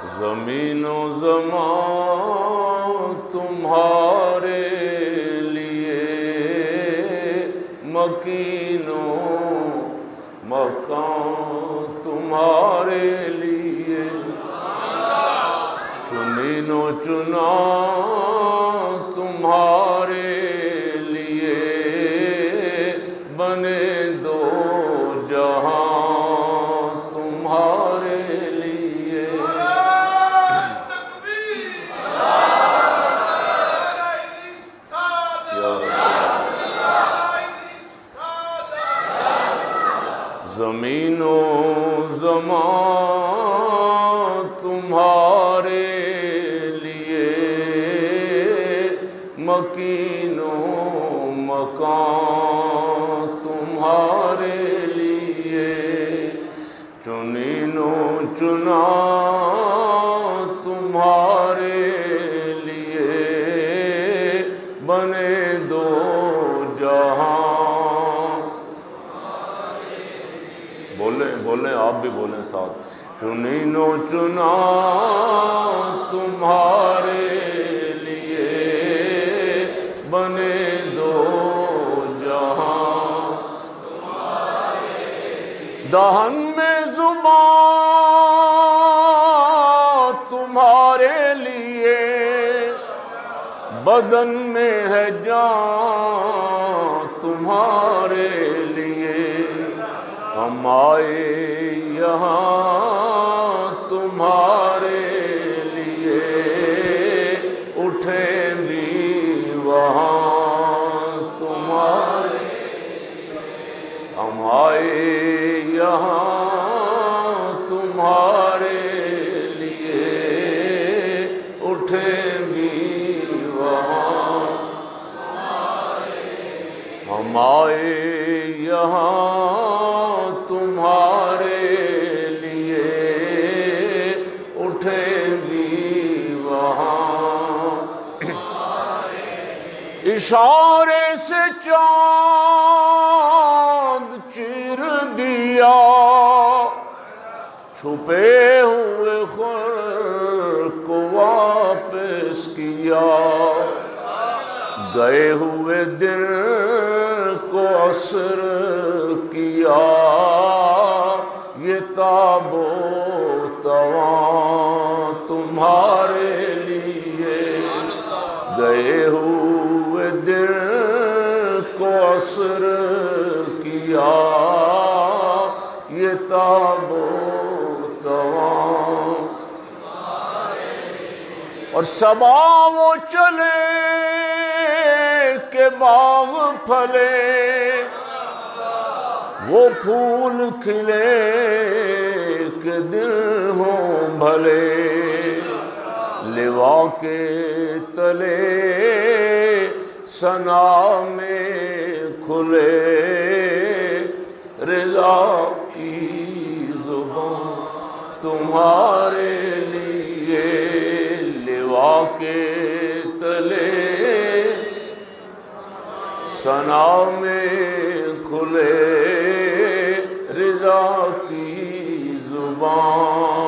زمین و زمان تمہارے لیے، مکین و مکان تمہارے لیے، چنین و چنا تمہارے لیے، بنے دو جہاں تمہارے لیے۔ زمین و زمان تمہارے لیے، مکین و مکان تمہارے لیے، چنین و چنا تمہارے لیے، بنے دو جہاں۔ بولیں آپ بھی بولیں ساتھ، چنین و چنا تمہارے لیے، بنے دو جہاں۔ دہن میں زبان تمہارے لیے، بدن میں ہے جان تمہارے لیے، ہم آئے یہاں تمہارے لیے، اٹھے بھی وہاں تمہارے، ہم آئے یہاں تمہارے لیے، اٹھے بھی وہاں، ہم آئے یہاں تمہارے لیے، اٹھے بھی وہاں۔ اشارے سے چاند چیر دیا، چھپے ہوئے خور کو واپس کیا، گئے ہوئے دن کو عصر کیا، یہ تاب و تواں تمہارے لیے، گئے ہوئے دن کو عصر کیا، یہ تاب و تواں۔ اور صبا وہ چلے کہ باغ پھلے، وہ پھول کھلے کہ دل ہوں بھلے، لوا کے تلے ثنا میں کھلے، رضا کی زبان تمہارے لیے، لوا کے تلے ثنا میں کھلے، رضا کی زبان۔